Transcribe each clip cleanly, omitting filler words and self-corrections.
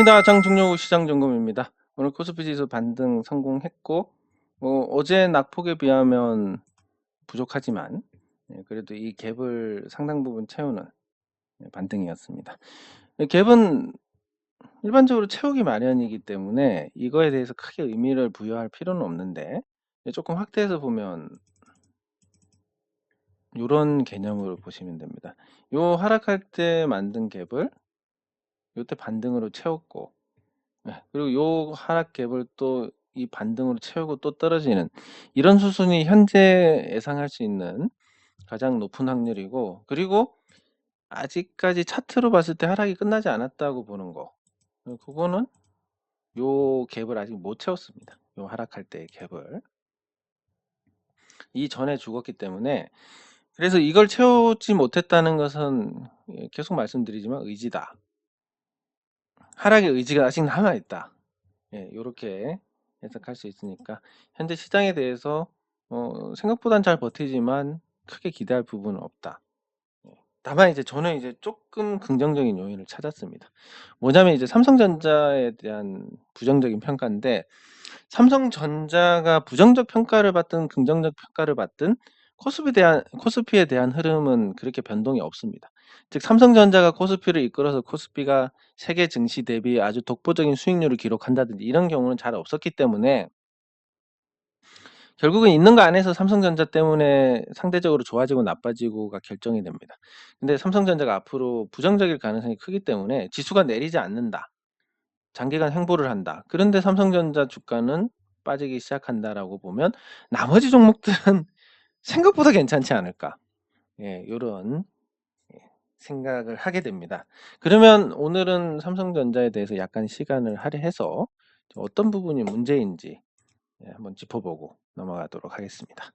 반갑습니다. 장충용 시장점검입니다. 오늘 코스피 지수 반등 성공했고 어제 낙폭에 비하면 부족하지만 그래도 이 갭을 상당 부분 채우는 반등이었습니다. 갭은 일반적으로 채우기 마련이기 때문에 이거에 대해서 크게 의미를 부여할 필요는 없는데 조금 확대해서 보면 요런 개념으로 보시면 됩니다. 요 하락할 때 만든 갭을 요때 반등으로 채웠고 그리고 요 하락 갭을 또 이 반등으로 채우고 또 떨어지는 이런 수순이 현재 예상할 수 있는 가장 높은 확률이고, 그리고 아직까지 차트로 봤을 때 하락이 끝나지 않았다고 보는 거, 그거는 요 갭을 아직 못 채웠습니다. 요 하락할 때의 갭을 이전에 죽었기 때문에, 그래서 이걸 채우지 못했다는 것은 계속 말씀드리지만 의지다. 하락의 의지가 아직 남아있다. 요렇게 해석할 수 있으니까 현재 시장에 대해서 생각보단 잘 버티지만 크게 기대할 부분은 없다. 다만 이제 저는 이제 조금 긍정적인 요인을 찾았습니다. 뭐냐면 이제 삼성전자에 대한 부정적인 평가인데, 삼성전자가 부정적 평가를 받든 긍정적 평가를 받든 코스피에 대한 흐름은 그렇게 변동이 없습니다. 즉 삼성전자가 코스피를 이끌어서 코스피가 세계 증시 대비 아주 독보적인 수익률을 기록한다든지 이런 경우는 잘 없었기 때문에, 결국은 있는 거 안에서 삼성전자 때문에 상대적으로 좋아지고 나빠지고가 결정이 됩니다. 근데 삼성전자가 앞으로 부정적일 가능성이 크기 때문에 지수가 내리지 않는다, 장기간 횡보를 한다, 그런데 삼성전자 주가는 빠지기 시작한다라고 보면 나머지 종목들은 생각보다 괜찮지 않을까, 요런 생각을 하게 됩니다. 그러면 오늘은 삼성전자에 대해서 약간 시간을 할애해서 어떤 부분이 문제인지 한번 짚어보고 넘어가도록 하겠습니다.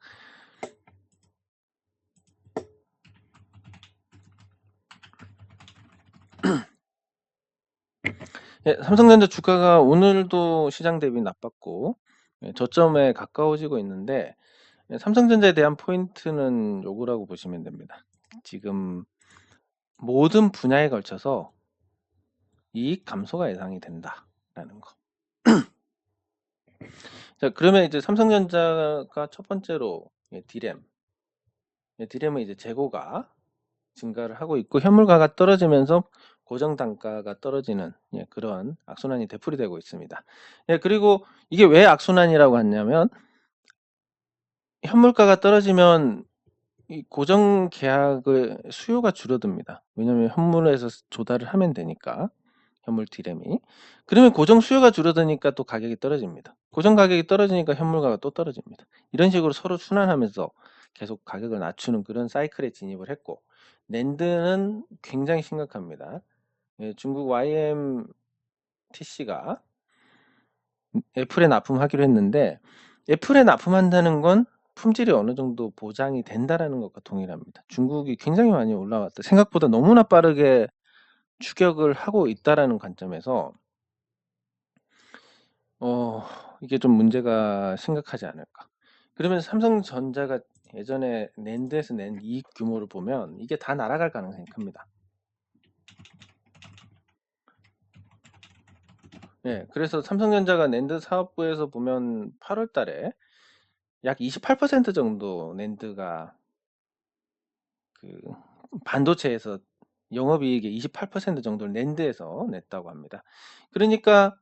삼성전자 주가가 오늘도 시장 대비 나빴고 저점에 가까워지고 있는데, 삼성전자에 대한 포인트는 요거라고 보시면 됩니다. 지금 모든 분야에 걸쳐서 이익 감소가 예상이 된다라는 거. 자, 그러면 이제 삼성전자가 첫 번째로 디램은 이제 재고가 증가를 하고 있고 현물가가 떨어지면서 고정 단가가 떨어지는 그런 악순환이 되풀이되고 있습니다. 그리고 이게 왜 악순환이라고 하냐면, 현물가가 떨어지면 이 고정 계약의 수요가 줄어듭니다. 왜냐하면 현물에서 조달을 하면 되니까, 현물 디램이. 그러면 고정 수요가 줄어드니까 또 가격이 떨어집니다. 고정 가격이 떨어지니까 현물가가 또 떨어집니다. 이런 식으로 서로 순환하면서 계속 가격을 낮추는 그런 사이클에 진입을 했고, 낸드는 굉장히 심각합니다. 중국 YMTC가 애플에 납품하기로 했는데, 애플에 납품한다는 건 품질이 어느 정도 보장이 된다라는 것과 동일합니다. 중국이 굉장히 많이 올라왔다, 생각보다 너무나 빠르게 추격을 하고 있다라는 관점에서 이게 좀 문제가 심각하지 않을까. 그러면 삼성전자가 예전에 낸드에서 낸 이익 규모를 보면 이게 다 날아갈 가능성이 큽니다. 그래서 삼성전자가 낸드 사업부에서 보면 8월 달에 약 28% 정도 낸드가 그 반도체에서 영업이익의 28% 정도를 낸드에서 냈다고 합니다. 그러니까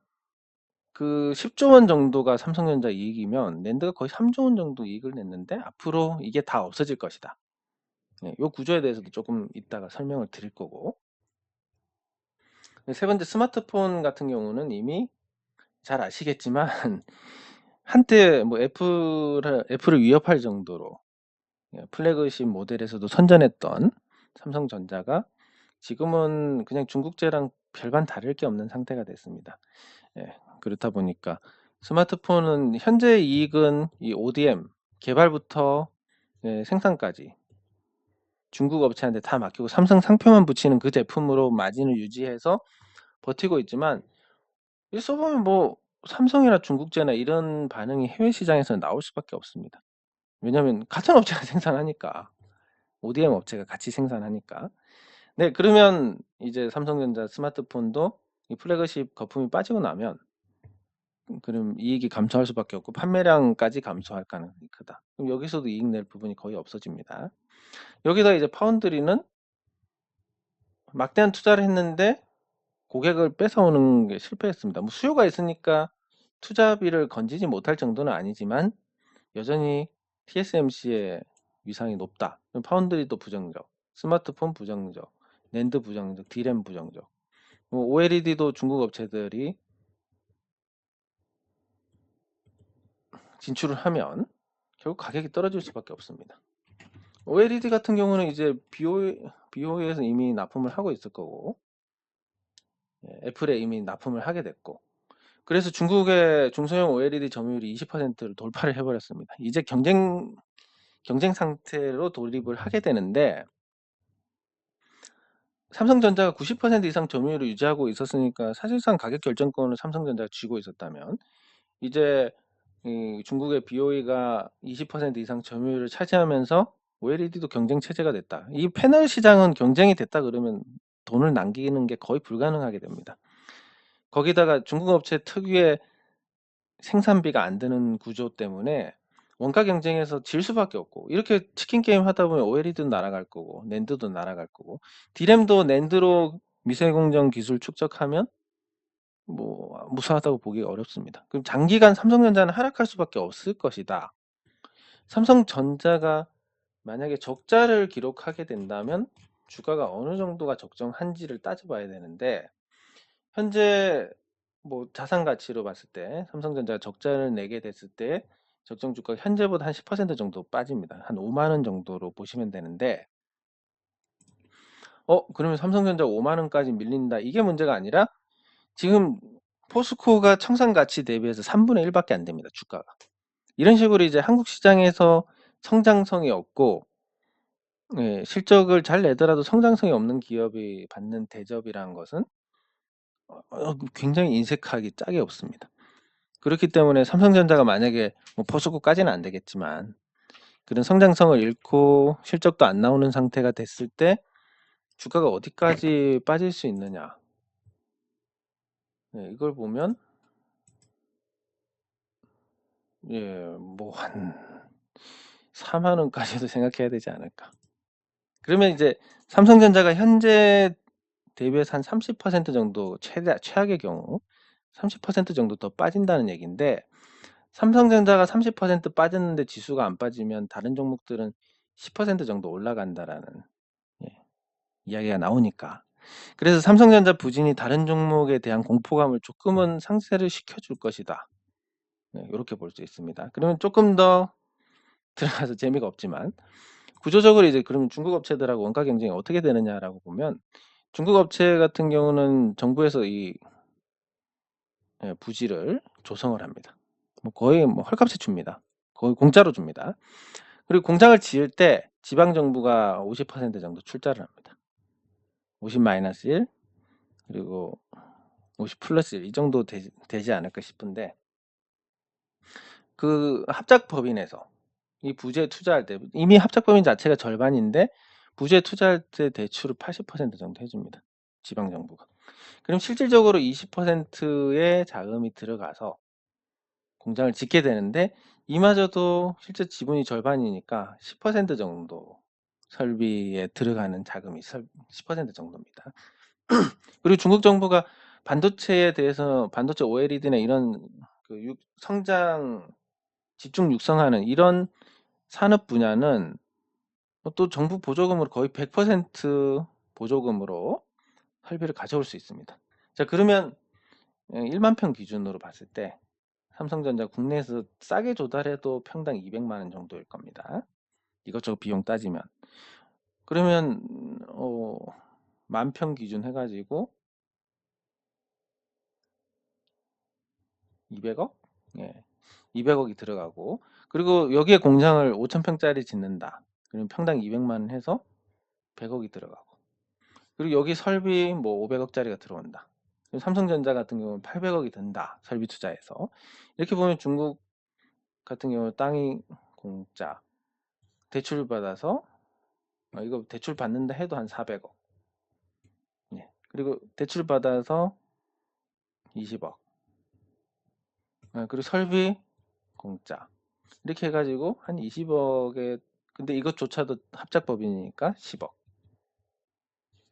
그 10조 원 정도가 삼성전자 이익이면 낸드가 거의 3조 원 정도 이익을 냈는데, 앞으로 이게 다 없어질 것이다. 요 구조에 대해서도 조금 이따가 설명을 드릴 거고, 세 번째 스마트폰 같은 경우는 이미 잘 아시겠지만 한때 뭐 애플을 위협할 정도로 플래그십 모델에서도 선전했던 삼성전자가 지금은 그냥 중국제랑 별반 다를 게 없는 상태가 됐습니다. 그렇다 보니까 스마트폰은 현재 이익은 이 ODM 개발부터 생산까지 중국 업체한테 다 맡기고 삼성 상표만 붙이는 그 제품으로 마진을 유지해서 버티고 있지만, 이 써보면 뭐 삼성이나 중국제나 이런 반응이 해외 시장에서 나올 수밖에 없습니다. 왜냐하면 같은 업체가 생산하니까, ODM 업체가 같이 생산하니까. 그러면 이제 삼성전자 스마트폰도 이 플래그십 거품이 빠지고 나면 그럼 이익이 감소할 수밖에 없고 판매량까지 감소할 가능성이 크다. 그럼 여기서도 이익 낼 부분이 거의 없어집니다. 여기다 이제 파운드리는 막대한 투자를 했는데 고객을 뺏어오는 게 실패했습니다. 뭐 수요가 있으니까 투자비를 건지지 못할 정도는 아니지만 여전히 TSMC의 위상이 높다. 파운드리도 부정적, 스마트폰 부정적, 낸드 부정적, D램 부정적. 뭐 OLED도 중국 업체들이 진출을 하면 결국 가격이 떨어질 수밖에 없습니다. OLED 같은 경우는 이제 BOE에서 이미 납품을 하고 있을 거고, 애플에 이미 납품을 하게 됐고, 그래서 중국의 중소형 OLED 점유율이 20%를 돌파를 해버렸습니다. 이제 경쟁 상태로 돌입을 하게 되는데, 삼성전자가 90% 이상 점유율을 유지하고 있었으니까 사실상 가격 결정권을 삼성전자가 쥐고 있었다면, 이제 중국의 BOE가 20% 이상 점유율을 차지하면서 OLED도 경쟁 체제가 됐다. 이 패널 시장은 경쟁이 됐다 그러면 돈을 남기는 게 거의 불가능하게 됩니다. 거기다가 중국 업체 특유의 생산비가 안 드는 구조 때문에 원가 경쟁에서 질 수밖에 없고, 이렇게 치킨 게임 하다 보면 OLED도 날아갈 거고 낸드도 날아갈 거고, D램도 낸드로 미세공정 기술 축적하면 뭐 무사하다고 보기 어렵습니다. 그럼 장기간 삼성전자는 하락할 수밖에 없을 것이다. 삼성전자가 만약에 적자를 기록하게 된다면 주가가 어느 정도가 적정한지를 따져봐야 되는데, 현재 뭐 자산 가치로 봤을 때 삼성전자가 적자를 내게 됐을 때 적정 주가가 현재보다 한 10% 정도 빠집니다. 한 5만 원 정도로 보시면 되는데, 그러면 삼성전자 5만 원까지 밀린다, 이게 문제가 아니라 지금 포스코가 청산 가치 대비해서 3분의 1밖에 안 됩니다, 주가가. 이런 식으로 이제 한국 시장에서 성장성이 없고, 실적을 잘 내더라도 성장성이 없는 기업이 받는 대접이라는 것은 굉장히 인색하기 짝이 없습니다. 그렇기 때문에 삼성전자가 만약에 뭐 포스코까지는 안 되겠지만 그런 성장성을 잃고 실적도 안 나오는 상태가 됐을 때 주가가 어디까지 빠질 수 있느냐, 이걸 보면 뭐 한 4만 원까지도 생각해야 되지 않을까. 그러면 이제 삼성전자가 현재 대비해서 한 30% 정도, 최악의 경우 30% 정도 더 빠진다는 얘기인데, 삼성전자가 30% 빠졌는데 지수가 안 빠지면 다른 종목들은 10% 정도 올라간다라는 이야기가 나오니까, 그래서 삼성전자 부진이 다른 종목에 대한 공포감을 조금은 상쇄를 시켜줄 것이다. 이렇게 볼 수 있습니다. 그러면 조금 더 들어가서 재미가 없지만, 구조적으로 이제 그러면 중국 업체들하고 원가 경쟁이 어떻게 되느냐라고 보면, 중국 업체 같은 경우는 정부에서 이 부지를 조성을 합니다. 뭐 거의 뭐 헐값에 줍니다. 거의 공짜로 줍니다. 그리고 공장을 지을 때 지방 정부가 50% 정도 출자를 합니다. 50-1 그리고 50 플러스 1 이 정도 되지 않을까 싶은데, 그 합작법인에서 이 부지에 투자할 때 이미 합작법인 자체가 절반인데 부지에 투자할 때 대출을 80% 정도 해줍니다, 지방 정부가. 그럼 실질적으로 20%의 자금이 들어가서 공장을 짓게 되는데, 이마저도 실제 지분이 절반이니까 10% 정도 설비에 들어가는 자금이 10% 정도입니다. 그리고 중국 정부가 반도체에 대해서 반도체 OLED나 이런 그 성장 집중 육성하는 이런 산업 분야는 또 정부 보조금으로 거의 100% 보조금으로 설비를 가져올 수 있습니다. 자, 그러면 1만 평 기준으로 봤을 때 삼성전자 국내에서 싸게 조달해도 평당 200만 원 정도일 겁니다. 이것저것 비용 따지면. 그러면 10,000평 기준 해가지고 200억? 예, 200억이 들어가고, 그리고 여기에 공장을 5,000평짜리 짓는다. 그러면 평당 200만 원 해서 100억이 들어가고, 그리고 여기 설비 뭐 500억짜리가 들어온다. 삼성전자 같은 경우는 800억이 든다, 설비 투자해서. 이렇게 보면 중국 같은 경우 땅이 공짜, 대출 받아서 이거 대출 받는다 해도 한 400억. 그리고 대출 받아서 20억. 그리고 설비 공짜. 이렇게 해가지고 한 20억에, 근데 이것조차도 합작법이니까 10억.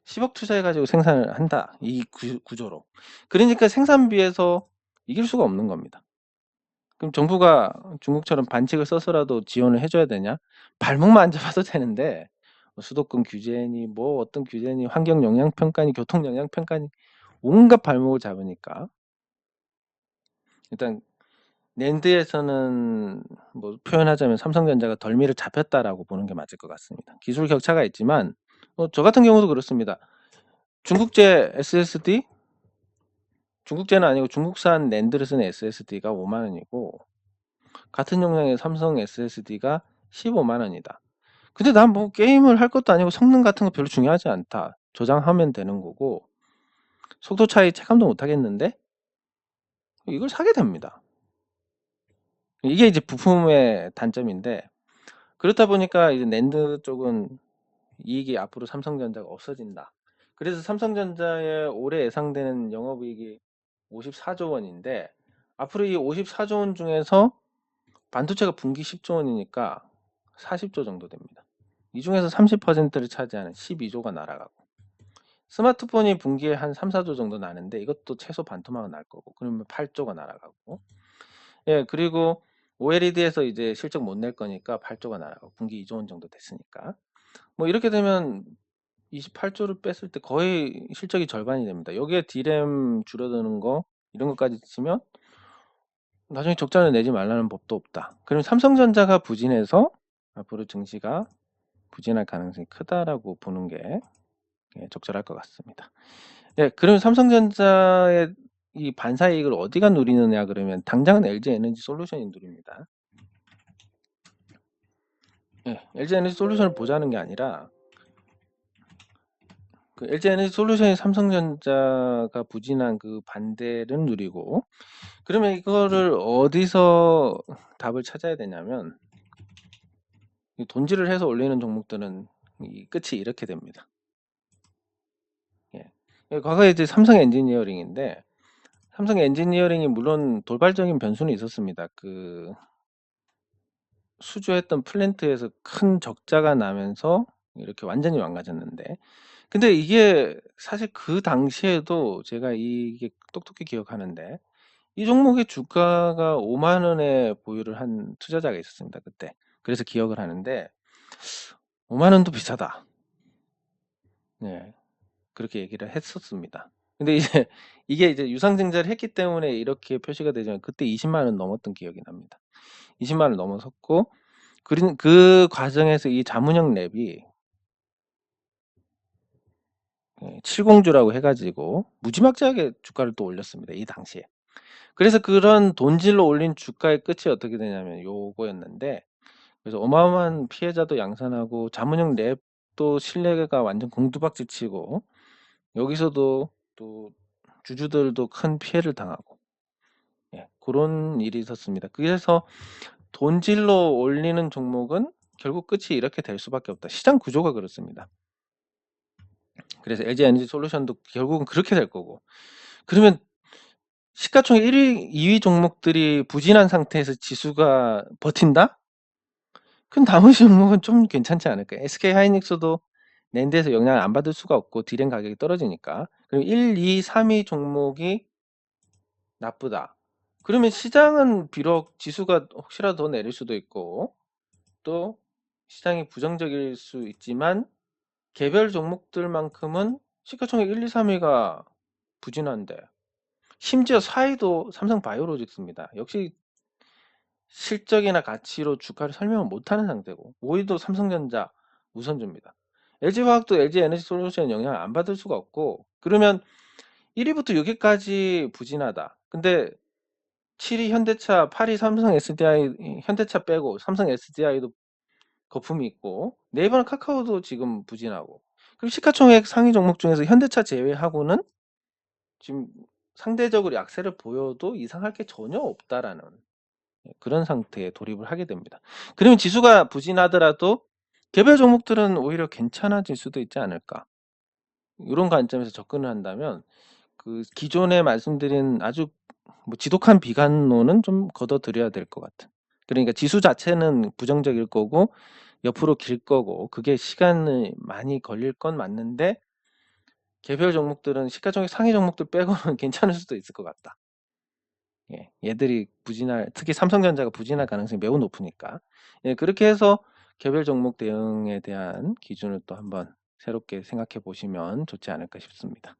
10억 투자해가지고 생산을 한다. 이 구조로. 그러니까 생산비에서 이길 수가 없는 겁니다. 그럼 정부가 중국처럼 반칙을 써서라도 지원을 해줘야 되냐? 발목만 안 잡아도 되는데, 뭐 수도권 규제니, 뭐 어떤 규제니, 환경 영향 평가니, 교통 영향 평가니, 온갖 발목을 잡으니까. 일단 낸드에서는 뭐 표현하자면 삼성전자가 덜미를 잡혔다라고 보는 게 맞을 것 같습니다. 기술 격차가 있지만 저 같은 경우도 그렇습니다. 중국제 SSD, 중국제는 아니고 중국산 낸드를 쓰는 SSD가 5만 원이고 같은 용량의 삼성 SSD가 15만 원이다. 근데 난 뭐 게임을 할 것도 아니고 성능 같은 거 별로 중요하지 않다. 저장하면 되는 거고 속도 차이 체감도 못 하겠는데 이걸 사게 됩니다. 이게 이제 부품의 단점인데, 그렇다 보니까 이제 낸드 쪽은 이익이 앞으로 삼성전자가 없어진다. 그래서 삼성전자의 올해 예상되는 영업이익이 54조 원인데 앞으로 이 54조 원 중에서 반도체가 분기 10조 원이니까 40조 정도 됩니다. 이 중에서 30%를 차지하는 12조가 날아가고, 스마트폰이 분기에 한 3, 4조 정도 나는데 이것도 최소 반토막은 날 거고, 그러면 8조가 날아가고, 예, 그리고 OLED에서 이제 실적 못 낼 거니까 8조가 날아가고, 분기 2조 원 정도 됐으니까 뭐 이렇게 되면 28조를 뺐을 때 거의 실적이 절반이 됩니다. 여기에 D램 줄어드는 거 이런 것까지 치면 나중에 적자를 내지 말라는 법도 없다. 그럼 삼성전자가 부진해서 앞으로 증시가 부진할 가능성이 크다라고 보는 게 적절할 것 같습니다. 예, 그럼 삼성전자의 이 반사이익을 어디가 누리느냐 그러면 당장은 LG에너지 솔루션이 누립니다. 예, LG에너지 솔루션을 보자는 게 아니라 그 LG에너지 솔루션이 삼성전자가 부진한 그 반대를 누리고, 그러면 이거를 어디서 답을 찾아야 되냐면 돈질을 해서 올리는 종목들은 이 끝이 이렇게 됩니다. 예. 과거에 이제 삼성 엔지니어링인데 삼성 엔지니어링이 물론 돌발적인 변수는 있었습니다. 그 수주했던 플랜트에서 큰 적자가 나면서 이렇게 완전히 망가졌는데, 근데 이게 사실 그 당시에도 제가 이게 똑똑히 기억하는데 이 종목의 주가가 5만 원에 보유를 한 투자자가 있었습니다. 그때. 그래서 기억을 하는데 5만 원도 비싸다. 네. 그렇게 얘기를 했었습니다. 근데 이제 이게 이제 유상증자를 했기 때문에 이렇게 표시가 되지만 그때 20만 원 넘었던 기억이 납니다. 20만 원 넘어섰고, 그 과정에서 이 자문형 랩이 7공주라고 해가지고 무지막지하게 주가를 또 올렸습니다. 이 당시에. 그래서 그런 돈질로 올린 주가의 끝이 어떻게 되냐면 요거였는데, 그래서 어마어마한 피해자도 양산하고 자문형 랩도 신뢰가 완전 공두박질치고 여기서도 또 주주들도 큰 피해를 당하고, 예, 그런 일이 있었습니다. 그래서 돈질로 올리는 종목은 결국 끝이 이렇게 될 수밖에 없다. 시장 구조가 그렇습니다. 그래서 LG 에너지 솔루션도 결국은 그렇게 될 거고, 그러면 시가총액 1위, 2위 종목들이 부진한 상태에서 지수가 버틴다? 그럼 나머지 종목은 좀 괜찮지 않을까요? SK 하이닉스도 낸드에서 영향을 안 받을 수가 없고 디램 가격이 떨어지니까. 그럼 1, 2, 3위 종목이 나쁘다. 그러면 시장은 비록 지수가 혹시라도 더 내릴 수도 있고 또 시장이 부정적일 수 있지만 개별 종목들만큼은 시가총액 1, 2, 3위가 부진한데, 심지어 4위도 삼성바이오로직스입니다. 역시 실적이나 가치로 주가를 설명을 못하는 상태고 5위도 삼성전자 우선주입니다. LG화학도 LG에너지솔루션 영향을 안 받을 수가 없고, 그러면 1위부터 6위까지 부진하다. 근데 7위 현대차, 8위 삼성 SDI, 현대차 빼고 삼성 SDI도 거품이 있고 네이버는 카카오도 지금 부진하고, 그럼 시가총액 상위 종목 중에서 현대차 제외하고는 지금 상대적으로 약세를 보여도 이상할 게 전혀 없다라는 그런 상태에 돌입을 하게 됩니다. 그러면 지수가 부진하더라도 개별 종목들은 오히려 괜찮아질 수도 있지 않을까, 이런 관점에서 접근을 한다면 그 기존에 말씀드린 아주 뭐 지독한 비관론은 좀 걷어들여야 될 것 같은. 그러니까 지수 자체는 부정적일 거고 옆으로 길 거고 그게 시간이 많이 걸릴 건 맞는데 개별 종목들은 시가총액 상위 종목들 빼고는 괜찮을 수도 있을 것 같다. 예, 얘들이 부진할, 특히 삼성전자가 부진할 가능성이 매우 높으니까. 예, 그렇게 해서 개별 종목 대응에 대한 기준을 또 한번 새롭게 생각해 보시면 좋지 않을까 싶습니다.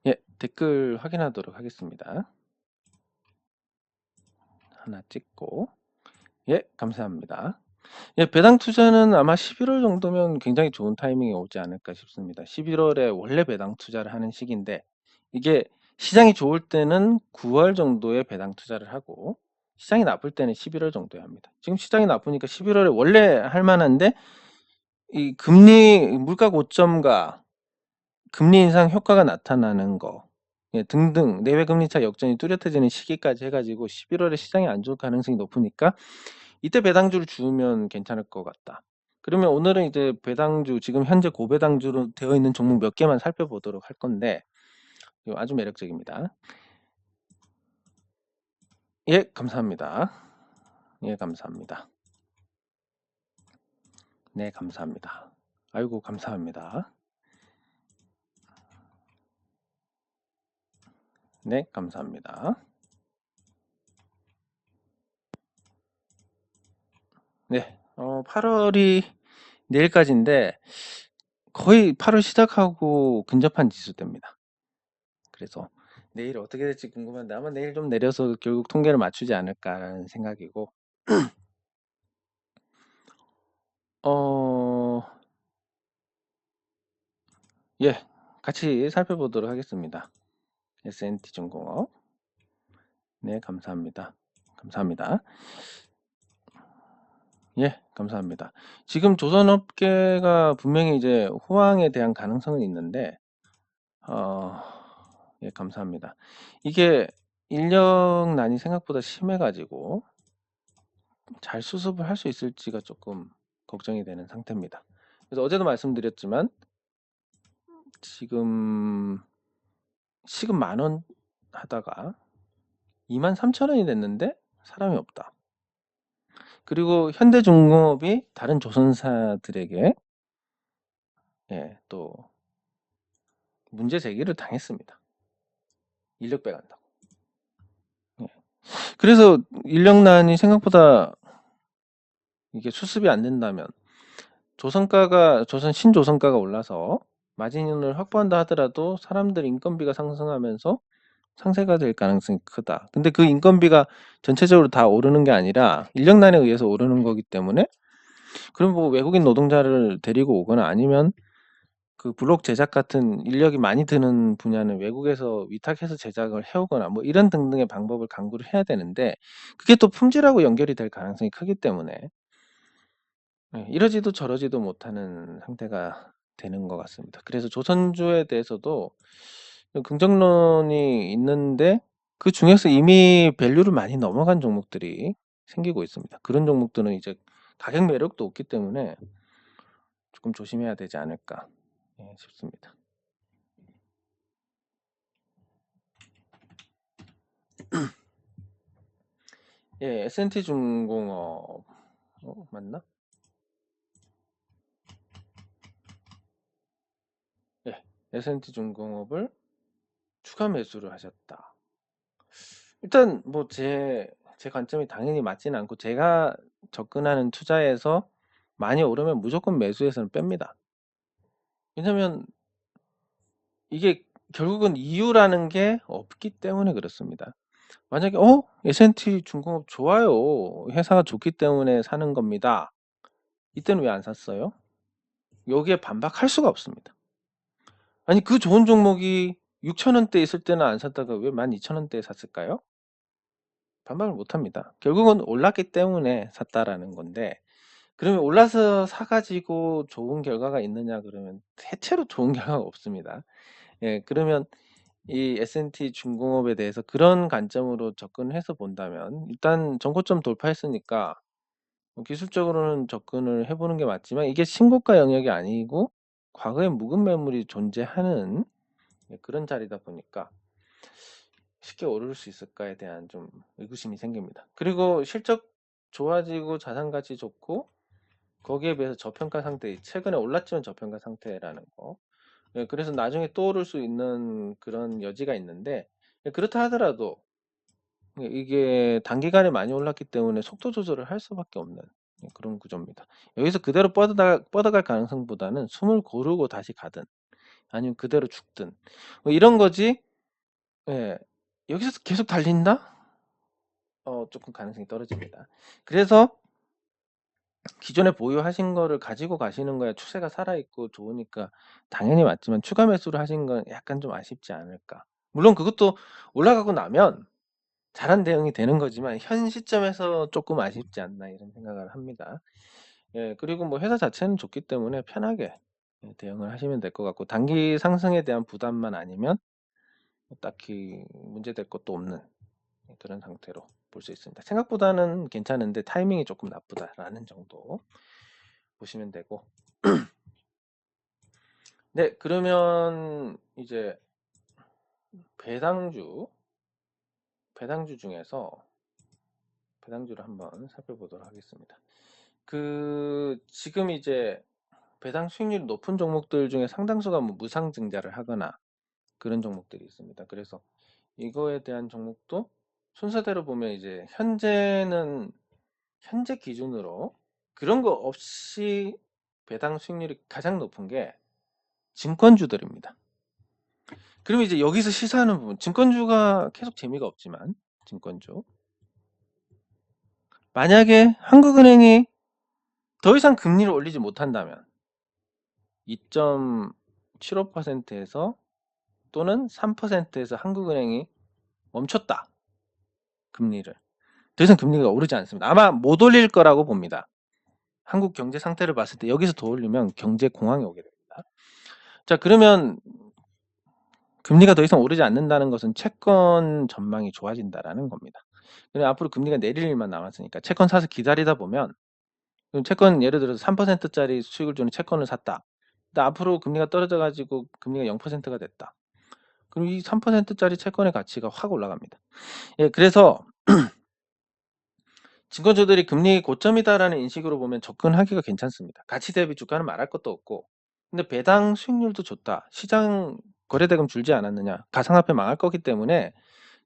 예, 댓글 확인하도록 하겠습니다. 하나 찍고. 예, 감사합니다. 예, 배당 투자는 아마 11월 정도면 굉장히 좋은 타이밍이 오지 않을까 싶습니다. 11월에 원래 배당 투자를 하는 시기인데 이게 시장이 좋을 때는 9월 정도에 배당 투자를 하고 시장이 나쁠 때는 11월 정도에 합니다. 지금 시장이 나쁘니까 11월에 원래 할 만한데 이 금리 물가 고점과 금리 인상 효과가 나타나는 거 예, 등등 내외 금리 차 역전이 뚜렷해지는 시기까지 해가지고 11월에 시장이 안 좋을 가능성이 높으니까 이때 배당주를 주면 괜찮을 것 같다. 그러면 오늘은 이제 배당주 지금 현재 고배당주로 되어 있는 종목 몇 개만 살펴보도록 할 건데 이거 아주 매력적입니다. 예, 감사합니다. 예, 감사합니다. 네, 감사합니다. 아이고, 감사합니다. 네, 감사합니다. 네, 8월이 내일까지인데 거의 8월 시작하고 근접한 지수대입니다. 그래서 내일 어떻게 될지 궁금한데 아마 내일 좀 내려서 결국 통계를 맞추지 않을까라는 생각이고 예, 같이 살펴보도록 하겠습니다. S&T중공업. 네, 감사합니다. 감사합니다. 예, 감사합니다. 지금 조선업계가 분명히 이제 호황에 대한 가능성은 있는데, 예, 감사합니다. 이게 인력난이 생각보다 심해가지고 잘 수습을 할 수 있을지가 조금 걱정이 되는 상태입니다. 그래서 어제도 말씀드렸지만 지금 시급 10,000원 하다가 23,000원이 됐는데 사람이 없다. 그리고 현대중공업이 다른 조선사들에게 예, 또 문제 제기를 당했습니다. 인력 빼간다고. 예. 그래서 인력난이 생각보다 이게 수습이 안 된다면 신조선가가 올라서 마진을 확보한다 하더라도 사람들 인건비가 상승하면서 상세가 될 가능성이 크다. 근데 그 인건비가 전체적으로 다 오르는 게 아니라 인력난에 의해서 오르는 거기 때문에 그럼 뭐 외국인 노동자를 데리고 오거나 아니면 그 블록 제작 같은 인력이 많이 드는 분야는 외국에서 위탁해서 제작을 해오거나 뭐 이런 등등의 방법을 강구를 해야 되는데 그게 또 품질하고 연결이 될 가능성이 크기 때문에 이러지도 저러지도 못하는 상태가 되는 것 같습니다. 그래서 조선주에 대해서도 긍정론이 있는데 그 중에서 이미 밸류를 많이 넘어간 종목들이 생기고 있습니다. 그런 종목들은 이제 가격 매력도 없기 때문에 조금 조심해야 되지 않을까 싶습니다. 예, S&T 중공업 맞나? 예, S&T 중공업을 추가 매수를 하셨다. 일단 뭐 제 관점이 당연히 맞지는 않고 제가 접근하는 투자에서 많이 오르면 무조건 매수해서는 뺍니다. 왜냐면 이게 결국은 이유라는 게 없기 때문에 그렇습니다. 만약에 S&T 중공업 좋아요. 회사가 좋기 때문에 사는 겁니다. 이때는 왜 안 샀어요? 여기에 반박할 수가 없습니다. 아니 그 좋은 종목이 6,000원대 있을 때는 안 샀다가 왜 12,000원대에 샀을까요? 반박을 못 합니다. 결국은 올랐기 때문에 샀다라는 건데 그러면 올라서 사가지고 좋은 결과가 있느냐 그러면 대체로 좋은 결과가 없습니다. 예, 그러면 이 S&T 중공업에 대해서 그런 관점으로 접근해서 본다면 일단 전고점 돌파했으니까 기술적으로는 접근을 해보는 게 맞지만 이게 신고가 영역이 아니고 과거에 묵은 매물이 존재하는 그런 자리다 보니까 쉽게 오를 수 있을까에 대한 좀 의구심이 생깁니다. 그리고 실적 좋아지고 자산 가치 좋고 거기에 비해서 저평가 상태, 최근에 올랐지만 저평가 상태라는 거. 그래서 나중에 또 오를 수 있는 그런 여지가 있는데, 그렇다 하더라도 이게 단기간에 많이 올랐기 때문에 속도 조절을 할 수밖에 없는 그런 구조입니다. 여기서 그대로 뻗어갈 가능성보다는 숨을 고르고 다시 가든 아니면 그대로 죽든 뭐 이런 거지. 예, 여기서 계속 달린다? 조금 가능성이 떨어집니다. 그래서 기존에 보유하신 거를 가지고 가시는 거야 추세가 살아있고 좋으니까 당연히 맞지만 추가 매수를 하신 건 약간 좀 아쉽지 않을까. 물론 그것도 올라가고 나면 잘한 대응이 되는 거지만 현 시점에서 조금 아쉽지 않나 이런 생각을 합니다. 예, 그리고 뭐 회사 자체는 좋기 때문에 편하게 대응을 하시면 될 것 같고 단기 상승에 대한 부담만 아니면 딱히 문제될 것도 없는 그런 상태로 볼 수 있습니다. 생각보다는 괜찮은데 타이밍이 조금 나쁘다라는 정도 보시면 되고. 네, 그러면 이제 배당주 중에서 배당주를 한번 살펴보도록 하겠습니다. 지금 이제 배당 수익률이 높은 종목들 중에 상당수가 뭐 무상증자를 하거나 그런 종목들이 있습니다. 그래서 이거에 대한 종목도 순서대로 보면 이제 현재 기준으로 그런 거 없이 배당 수익률이 가장 높은 게 증권주들입니다. 그러면 이제 여기서 시사하는 부분, 증권주가 계속 재미가 없지만 증권주 만약에 한국은행이 더 이상 금리를 올리지 못한다면 2.75%에서 또는 3%에서 한국은행이 멈췄다. 금리를. 더 이상 금리가 오르지 않습니다. 아마 못 올릴 거라고 봅니다. 한국 경제 상태를 봤을 때 여기서 더 올리면 경제 공황이 오게 됩니다. 자, 그러면 금리가 더 이상 오르지 않는다는 것은 채권 전망이 좋아진다라는 겁니다. 그럼 앞으로 금리가 내릴 일만 남았으니까 채권 사서 기다리다 보면 채권 예를 들어서 3%짜리 수익을 주는 채권을 샀다. 근데 앞으로 금리가 떨어져 가지고 금리가 0%가 됐다. 그럼 이 3%짜리 채권의 가치가 확 올라갑니다. 예, 그래서 증권주들이 금리 고점이다라는 인식으로 보면 접근하기가 괜찮습니다. 가치 대비 주가는 말할 것도 없고, 근데 배당 수익률도 좋다. 시장 거래대금 줄지 않았느냐? 가상화폐 망할 거기 때문에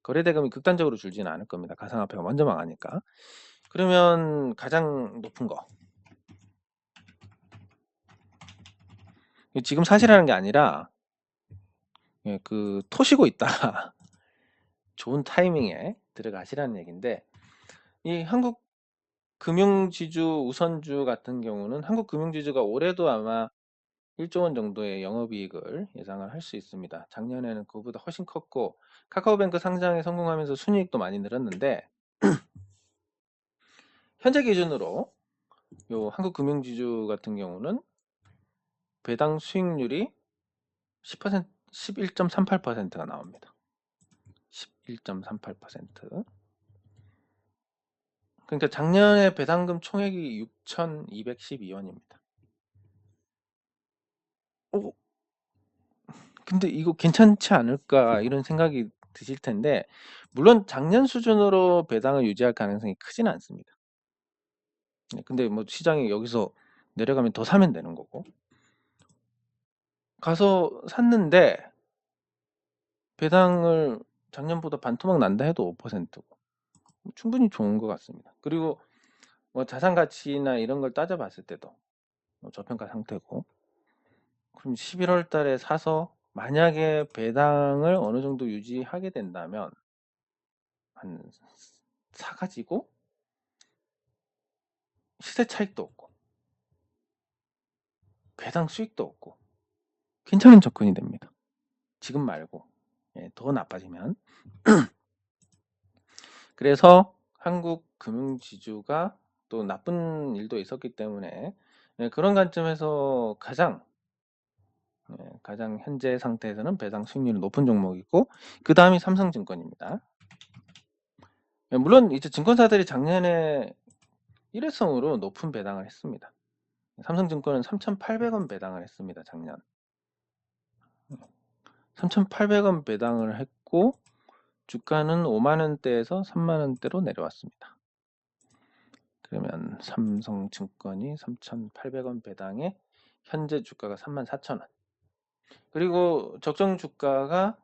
거래대금이 극단적으로 줄지는 않을 겁니다. 가상화폐가 먼저 망하니까. 그러면 가장 높은 거. 지금 사시라는 게 아니라 토시고 있다. 좋은 타이밍에 들어가시라는 얘기인데 이 한국 금융지주 우선주 같은 경우는 한국 금융지주가 올해도 아마 1조 원 정도의 영업이익을 예상을 할 수 있습니다. 작년에는 그보다 훨씬 컸고 카카오뱅크 상장에 성공하면서 순이익도 많이 늘었는데 현재 기준으로 요 한국 금융지주 같은 경우는 배당 수익률이 10%, 11.38%가 나옵니다. 11.38%. 그러니까 작년에 배당금 총액이 6,212원입니다. 근데 이거 괜찮지 않을까 이런 생각이 드실 텐데 물론 작년 수준으로 배당을 유지할 가능성이 크지는 않습니다. 근데 뭐 시장이 여기서 내려가면 더 사면 되는 거고 가서 샀는데 배당을 작년보다 반토막 난다 해도 5%고 충분히 좋은 것 같습니다. 그리고 뭐 자산 가치나 이런 걸 따져봤을 때도 저평가 상태고 그럼 11월 달에 사서 만약에 배당을 어느 정도 유지하게 된다면 한 사가지고 시세 차익도 없고 배당 수익도 없고 괜찮은 접근이 됩니다. 지금 말고 더 나빠지면 그래서 한국 금융지주가 또 나쁜 일도 있었기 때문에 그런 관점에서 가장 현재 상태에서는 배당 수익률이 높은 종목이고 그 다음이 삼성증권입니다. 물론 이제 증권사들이 작년에 일회성으로 높은 배당을 했습니다. 삼성증권은 3,800원 배당을 했습니다. 작년. 3,800원 배당을 했고 주가는 5만 원대에서 3만 원대로 내려왔습니다. 그러면 삼성증권이 3,800원 배당에 현재 주가가 34,000원. 그리고 적정 주가가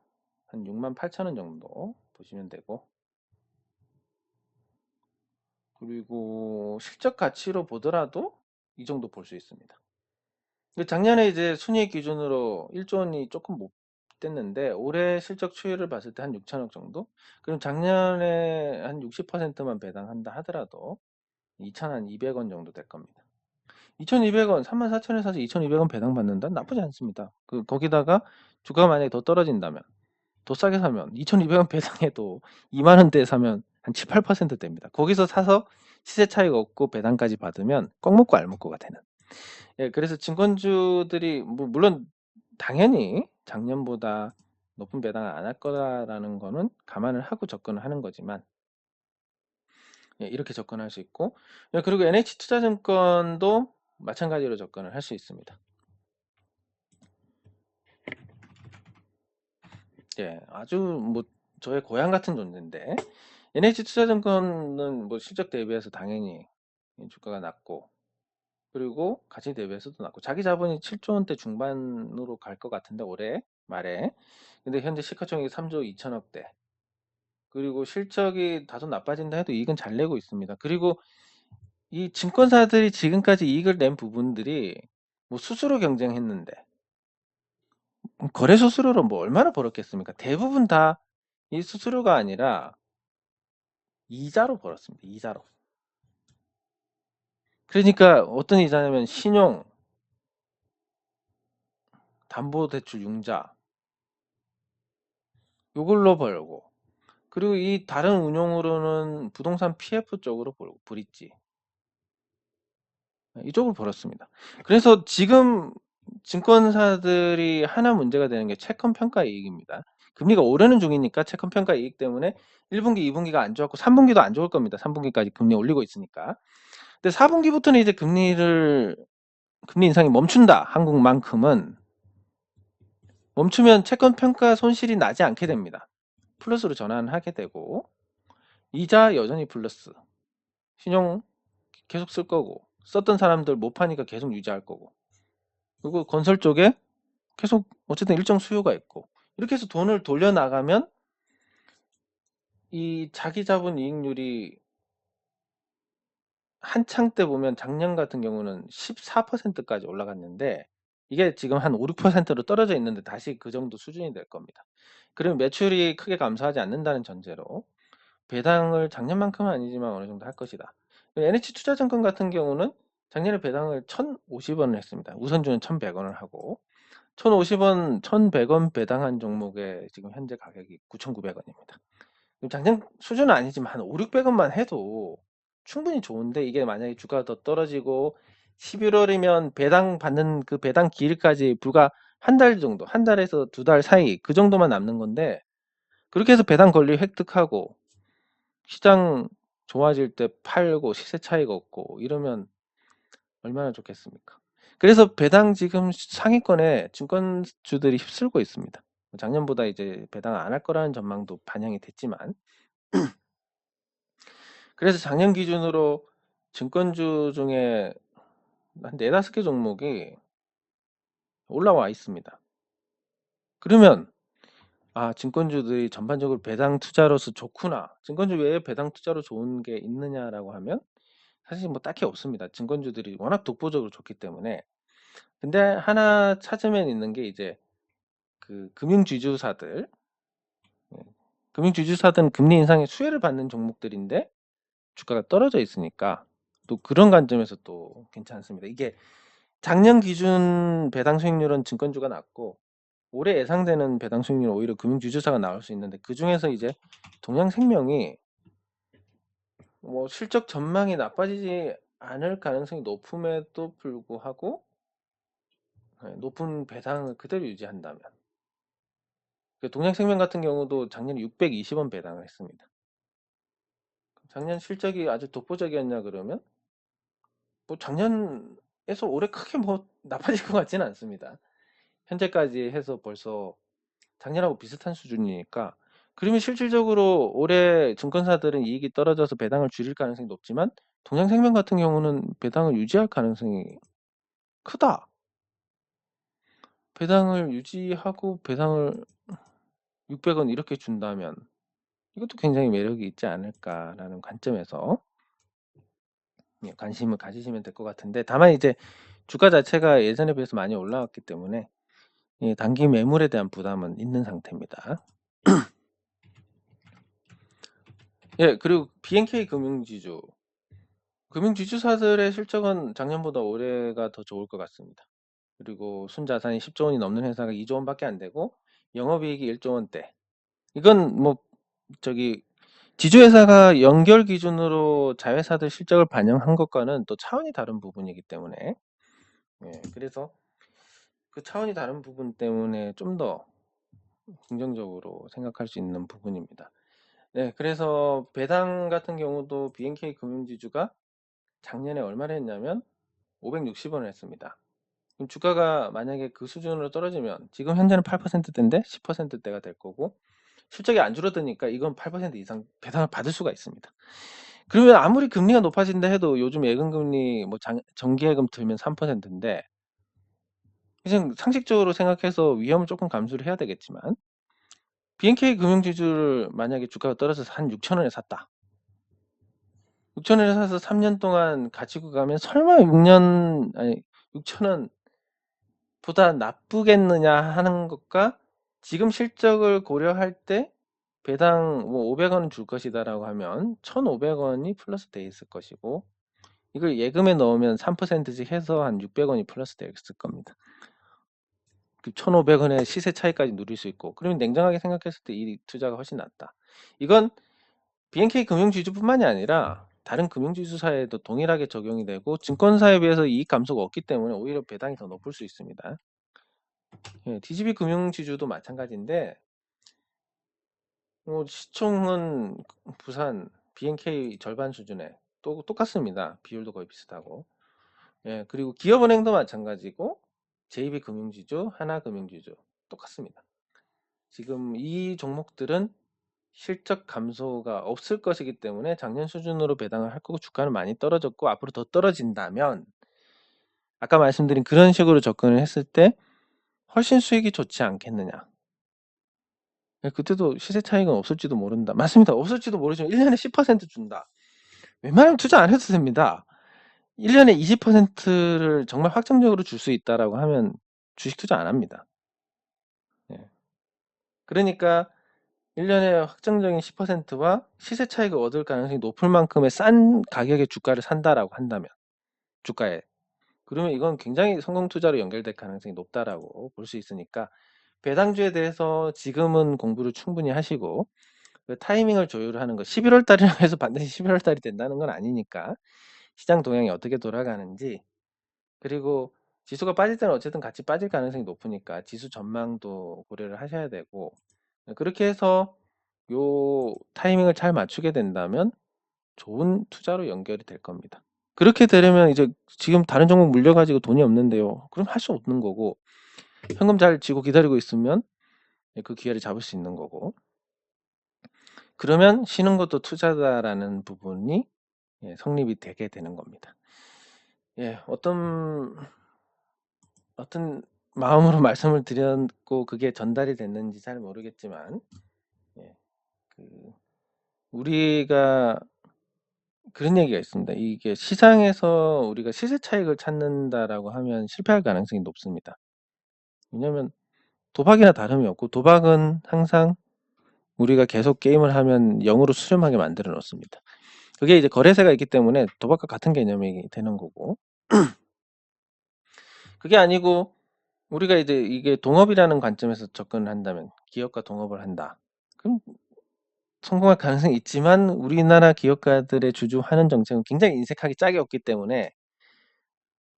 한 68,000원 정도 보시면 되고, 그리고 실적 가치로 보더라도 이 정도 볼 수 있습니다. 작년에 이제 순이익 기준으로 1조 원이 조금 못 됐는데 올해 실적 추이를 봤을 때 한 6천억 정도? 그럼 작년에 한 60%만 배당한다 하더라도 2,200원 정도 될 겁니다. 2,200원, 34,000원에 사서 2,200원 배당 받는다? 나쁘지 않습니다. 거기다가 주가가 만약에 더 떨어진다면, 더 싸게 사면 2,200원 배당해도 2만 원대에 사면 한 7, 8% 됩니다. 거기서 사서 시세 차익 얻고 배당까지 받으면 꽉 먹고 알 먹고가 되는. 예, 그래서 증권주들이 물론 당연히 작년보다 높은 배당을 안 할 거라는 거는 감안을 하고 접근을 하는 거지만, 예, 이렇게 접근할 수 있고, 예, 그리고 NH투자증권도 마찬가지로 접근을 할 수 있습니다. 예, 아주 저의 고향 같은 존재인데, NH투자증권은 실적 대비해서 당연히 주가가 낮고, 그리고 가치 대비해서도 낮고, 자기 자본이 7조 원대 중반으로 갈 것 같은데 올해 말에. 근데 현재 시가총액이 3조 2천억대. 그리고 실적이 다소 나빠진다 해도 이익은 잘 내고 있습니다. 그리고 이 증권사들이 지금까지 이익을 낸 부분들이 수수료 경쟁했는데 거래 수수료로 얼마나 벌었겠습니까? 대부분 다 이 수수료가 아니라 이자로 벌었습니다. 이자로. 그러니까 어떤 이자냐면 신용, 담보대출 융자 요걸로 벌고, 그리고 이 다른 운용으로는 부동산 PF 쪽으로 벌고, 브릿지 이쪽으로 벌었습니다. 그래서 지금 증권사들이 하나 문제가 되는 게 채권 평가 이익입니다. 금리가 오르는 중이니까 채권 평가 이익 때문에 1분기, 2분기가 안 좋았고 3분기도 안 좋을 겁니다. 3분기까지 금리 올리고 있으니까. 근데 4분기부터는 이제 금리 인상이 멈춘다. 한국만큼은 멈추면 채권 평가 손실이 나지 않게 됩니다. 플러스로 전환하게 되고, 이자 여전히 플러스, 신용 계속 쓸 거고, 썼던 사람들 못 파니까 계속 유지할 거고, 그리고 건설 쪽에 계속 어쨌든 일정 수요가 있고, 이렇게 해서 돈을 돌려나가면 이 자기 자본 이익률이 한창 때 보면 작년 같은 경우는 14%까지 올라갔는데 이게 지금 한 5, 6%로 떨어져 있는데 다시 그 정도 수준이 될 겁니다. 그러면 매출이 크게 감소하지 않는다는 전제로 배당을 작년만큼은 아니지만 어느 정도 할 것이다. NH투자증권 같은 경우는 작년에 배당을 1,050원을 했습니다. 우선주는 1,100원을 하고 1,050원, 1,100원 배당한 종목에 지금 현재 가격이 9,900원입니다. 작년 수준은 아니지만 한 5, 600원만 해도 충분히 좋은데, 이게 만약에 주가가 더 떨어지고 11월이면 배당 받는 그 배당 기일까지 불과 한 달 정도, 한 달에서 두 달 사이 그 정도만 남는 건데, 그렇게 해서 배당 권리 획득하고 시장 좋아질 때 팔고 시세 차익 얻고 이러면 얼마나 좋겠습니까? 그래서 배당 지금 상위권에 증권주들이 휩쓸고 있습니다. 작년보다 이제 배당 안 할 거라는 전망도 반영이 됐지만, 그래서 작년 기준으로 증권주 중에 한 4-5개 종목이 올라와 있습니다. 그러면 증권주들이 전반적으로 배당 투자로서 좋구나. 증권주 외에 배당 투자로 좋은 게 있느냐라고 하면 사실 딱히 없습니다. 증권주들이 워낙 독보적으로 좋기 때문에. 근데 하나 찾으면 있는 게 이제 그 금융주주사들, 금융주주사들은 금리 인상에 수혜를 받는 종목들인데 주가가 떨어져 있으니까 또 그런 관점에서 또 괜찮습니다. 이게 작년 기준 배당 수익률은 증권주가 낮고 올해 예상되는 배당 수익률은 오히려 금융주주사가 나올 수 있는데, 그 중에서 이제 동양생명이 실적 전망이 나빠지지 않을 가능성이 높음에도 불구하고 높은 배당을 그대로 유지한다면, 동양생명 같은 경우도 작년에 620원 배당을 했습니다. 작년 실적이 아주 독보적이었냐 그러면 작년에 올해 크게 뭐 나빠질 것 같지는 않습니다. 현재까지 해서 벌써 작년하고 비슷한 수준이니까. 그러면 실질적으로 올해 증권사들은 이익이 떨어져서 배당을 줄일 가능성이 높지만 동양생명 같은 경우는 배당을 유지할 가능성이 크다. 배당을 유지하고 배당을 600원 이렇게 준다면 이것도 굉장히 매력이 있지 않을까라는 관점에서 관심을 가지시면 될 것 같은데, 다만 이제 주가 자체가 예전에 비해서 많이 올라왔기 때문에 단기 매물에 대한 부담은 있는 상태입니다. 예, 그리고 BNK 금융지주. 금융지주사들의 실적은 작년보다 올해가 더 좋을 것 같습니다. 그리고 순자산이 10조 원이 넘는 회사가 2조 원밖에 안 되고 영업이익이 1조 원대. 이건 뭐 저기 지주회사가 연결 기준으로 자회사들 실적을 반영한 것과는 또 차원이 다른 부분이기 때문에, 그래서 그 차원이 다른 부분 때문에 좀 더 긍정적으로 생각할 수 있는 부분입니다. 네, 그래서 배당 같은 경우도 BNK 금융지주가 작년에 얼마를 했냐면 560원을 했습니다. 그럼 주가가 만약에 그 수준으로 떨어지면 지금 현재는 8%대인데 10%대가 될 거고, 실적이 안 줄어드니까 이건 8% 이상 배당을 받을 수가 있습니다. 그러면 아무리 금리가 높아진다 해도 요즘 예금금리 뭐 정기예금 들면 3%인데 그냥 상식적으로 생각해서 위험을 조금 감수를 해야 되겠지만, BNK 금융지주를 만약에 주가가 떨어져서 한 6,000원에 샀다. 6,000원에 사서 3년 동안 가지고 가면 설마 6,000원 보다 나쁘겠느냐 하는 것과, 지금 실적을 고려할 때 배당 뭐 500원 줄 것이다라고 하면 1,500원이 플러스 돼 있을 것이고, 이걸 예금에 넣으면 3%씩 해서 한 600원이 플러스 돼 있을 겁니다. 1,500원의 시세 차이까지 누릴 수 있고, 그러면 냉정하게 생각했을 때 이 투자가 훨씬 낫다. 이건 BNK 금융지주뿐만이 아니라 다른 금융지주사에도 동일하게 적용이 되고, 증권사에 비해서 이익 감소가 없기 때문에 오히려 배당이 더 높을 수 있습니다. DGB 금융지주도 마찬가지인데, 시총은 부산 BNK 절반 수준에 또 똑같습니다. 비율도 거의 비슷하고. 그리고 기업은행도 마찬가지고 JB금융지주, 하나금융지주 똑같습니다. 지금 이 종목들은 실적 감소가 없을 것이기 때문에 작년 수준으로 배당을 할 거고, 주가는 많이 떨어졌고 앞으로 더 떨어진다면 아까 말씀드린 그런 식으로 접근을 했을 때 훨씬 수익이 좋지 않겠느냐. 그때도 시세 차익은 없을지도 모른다. 맞습니다. 없을지도 모르지만 1년에 10% 준다. 웬만하면 투자 안 해도 됩니다. 1년에 20%를 정말 확정적으로 줄 수 있다라고 하면 주식 투자 안 합니다. 그러니까 1년에 확정적인 10%와 시세 차익을 얻을 가능성이 높을 만큼의 싼 가격의 주가를 산다라고 한다면, 주가에, 그러면 이건 굉장히 성공 투자로 연결될 가능성이 높다라고 볼 수 있으니까, 배당주에 대해서 지금은 공부를 충분히 하시고, 그 타이밍을 조율하는 거, 11월 달이라고 해서 반드시 11월 달이 된다는 건 아니니까 시장 동향이 어떻게 돌아가는지, 그리고 지수가 빠질 때는 어쨌든 같이 빠질 가능성이 높으니까 지수 전망도 고려를 하셔야 되고, 그렇게 해서 요 타이밍을 잘 맞추게 된다면 좋은 투자로 연결이 될 겁니다. 그렇게 되려면 이제 지금 다른 종목 물려가지고 돈이 없는데요, 그럼 할 수 없는 거고, 현금 잘 쥐고 기다리고 있으면 그 기회를 잡을 수 있는 거고, 그러면 쉬는 것도 투자다라는 부분이 성립이 되게 되는 겁니다. 어떤 마음으로 말씀을 드렸고 그게 전달이 됐는지 잘 모르겠지만, 우리가 그런 얘기가 있습니다. 이게 시장에서 우리가 시세 차익을 찾는다라고 하면 실패할 가능성이 높습니다. 왜냐면 도박이나 다름이 없고, 도박은 항상 우리가 계속 게임을 하면 0으로 수렴하게 만들어 놓습니다. 그게 이제 거래세가 있기 때문에 도박과 같은 개념이 되는 거고, 그게 아니고 우리가 이제 이게 동업이라는 관점에서 접근을 한다면, 기업과 동업을 한다. 그럼 성공할 가능성이 있지만 우리나라 기업가들의 주주환원 정책은 굉장히 인색하게 짝이 없기 때문에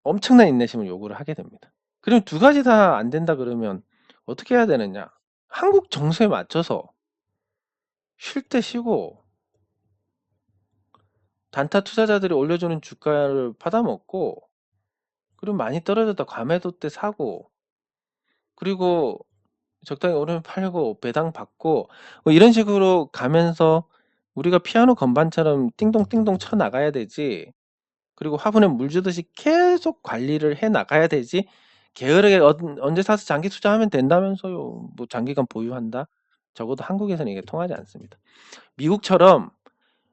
엄청난 인내심을 요구를 하게 됩니다. 그럼 두 가지 다 안 된다 그러면 어떻게 해야 되느냐? 한국 정서에 맞춰서 쉴 때 쉬고, 단타 투자자들이 올려주는 주가를 받아먹고, 그리고 많이 떨어졌다 과매도 때 사고, 그리고 적당히 오르면 팔고 배당 받고, 뭐 이런 식으로 가면서 우리가 피아노 건반처럼 띵동띵동 쳐 나가야 되지. 그리고 화분에 물 주듯이 계속 관리를 해 나가야 되지, 게으르게 언제 사서 장기 투자하면 된다면서요. 뭐 장기간 보유한다? 적어도 한국에서는 이게 통하지 않습니다. 미국처럼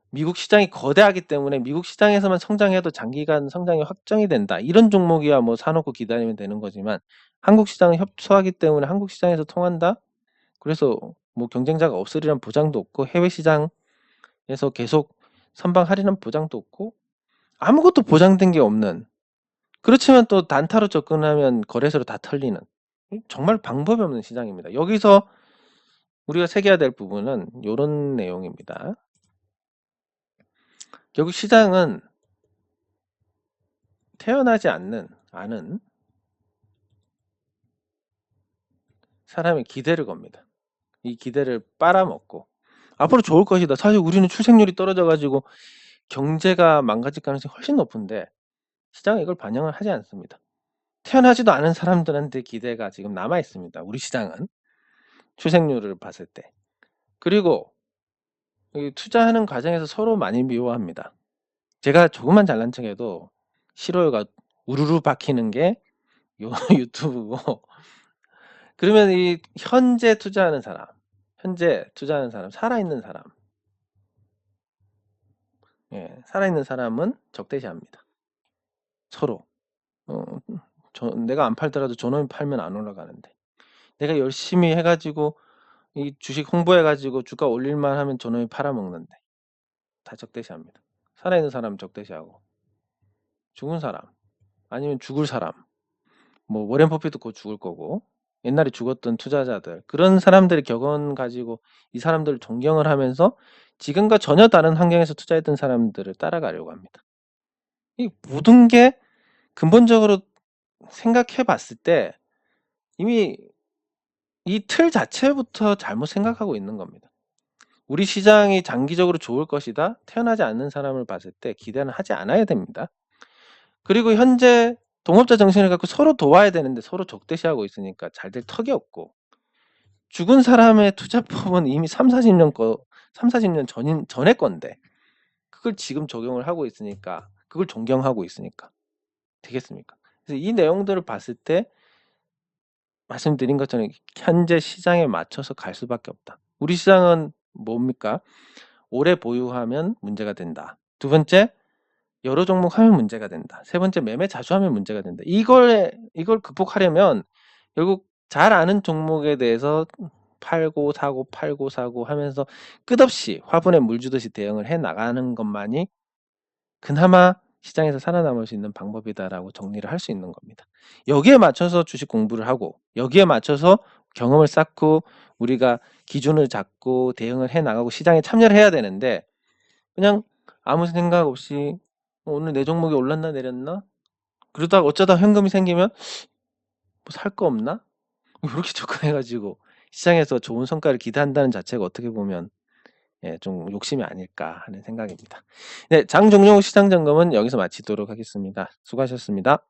미국 시장이 거대하기 때문에 미국 시장에서만 성장해도 장기간 성장이 확정이 된다, 이런 종목이야 뭐 사놓고 기다리면 되는 거지만, 한국 시장은 협소하기 때문에 한국 시장에서 통한다? 그래서 뭐 경쟁자가 없으리란 보장도 없고, 해외 시장에서 계속 선방하리란 보장도 없고, 아무것도 보장된 게 없는, 그렇지만 또 단타로 접근하면 거래소로 다 털리는, 정말 방법이 없는 시장입니다. 여기서 우리가 새겨야 될 부분은 요런 내용입니다. 결국 시장은 태어나지 않은 사람의 기대를 겁니다. 이 기대를 빨아먹고 앞으로 좋을 것이다. 사실 우리는 출생률이 떨어져 가지고 경제가 망가질 가능성이 훨씬 높은데 시장은 이걸 반영을 하지 않습니다. 태어나지도 않은 사람들한테 기대가 지금 남아 있습니다. 우리 시장은 출생률을 봤을 때. 그리고 이 투자하는 과정에서 서로 많이 미워합니다. 제가 조금만 잘난 척해도 싫어요가 우르르 박히는 게 요 유튜브고, 그러면 이 현재 투자하는 사람, 살아있는 사람, 예, 살아있는 사람은 적대시합니다. 서로. 내가 안 팔더라도 저놈이 팔면 안 올라가는데, 내가 열심히 해가지고 이 주식 홍보해가지고 주가 올릴만 하면 저놈이 팔아먹는데, 다 적대시합니다. 살아있는 사람 적대시하고, 죽은 사람, 아니면 죽을 사람, 뭐 워렌 버핏도 곧 죽을 거고, 옛날에 죽었던 투자자들, 그런 사람들의 격언 가지고 이 사람들을 존경을 하면서 지금과 전혀 다른 환경에서 투자했던 사람들을 따라가려고 합니다. 이 모든 게 근본적으로 생각해 봤을 때 이미 이 틀 자체부터 잘못 생각하고 있는 겁니다. 우리 시장이 장기적으로 좋을 것이다, 태어나지 않는 사람을 봤을 때 기대는 하지 않아야 됩니다. 그리고 현재 동업자 정신을 갖고 서로 도와야 되는데 서로 적대시하고 있으니까 잘 될 턱이 없고, 죽은 사람의 투자법은 이미 30-40년 전의 건데 그걸 지금 적용을 하고 있으니까, 그걸 존경하고 있으니까 되겠습니까? 그래서 이 내용들을 봤을 때 말씀드린 것처럼 현재 시장에 맞춰서 갈 수밖에 없다. 우리 시장은 뭡니까? 오래 보유하면 문제가 된다. 두 번째, 여러 종목 하면 문제가 된다. 세 번째, 매매 자주 하면 문제가 된다. 이걸 극복하려면 결국 잘 아는 종목에 대해서 팔고 사고 하면서 끝없이 화분에 물 주듯이 대응을 해 나가는 것만이 그나마 시장에서 살아남을 수 있는 방법이다라고 정리를 할 수 있는 겁니다. 여기에 맞춰서 주식 공부를 하고, 여기에 맞춰서 경험을 쌓고 우리가 기준을 잡고 대응을 해 나가고 시장에 참여를 해야 되는데, 그냥 아무 생각 없이 오늘 내 종목이 올랐나 내렸나? 그러다가 어쩌다 현금이 생기면 뭐 살 거 없나? 이렇게 접근해가지고 시장에서 좋은 성과를 기대한다는 자체가 어떻게 보면 좀 욕심이 아닐까 하는 생각입니다. 네, 장 종료 시장 점검은 여기서 마치도록 하겠습니다. 수고하셨습니다.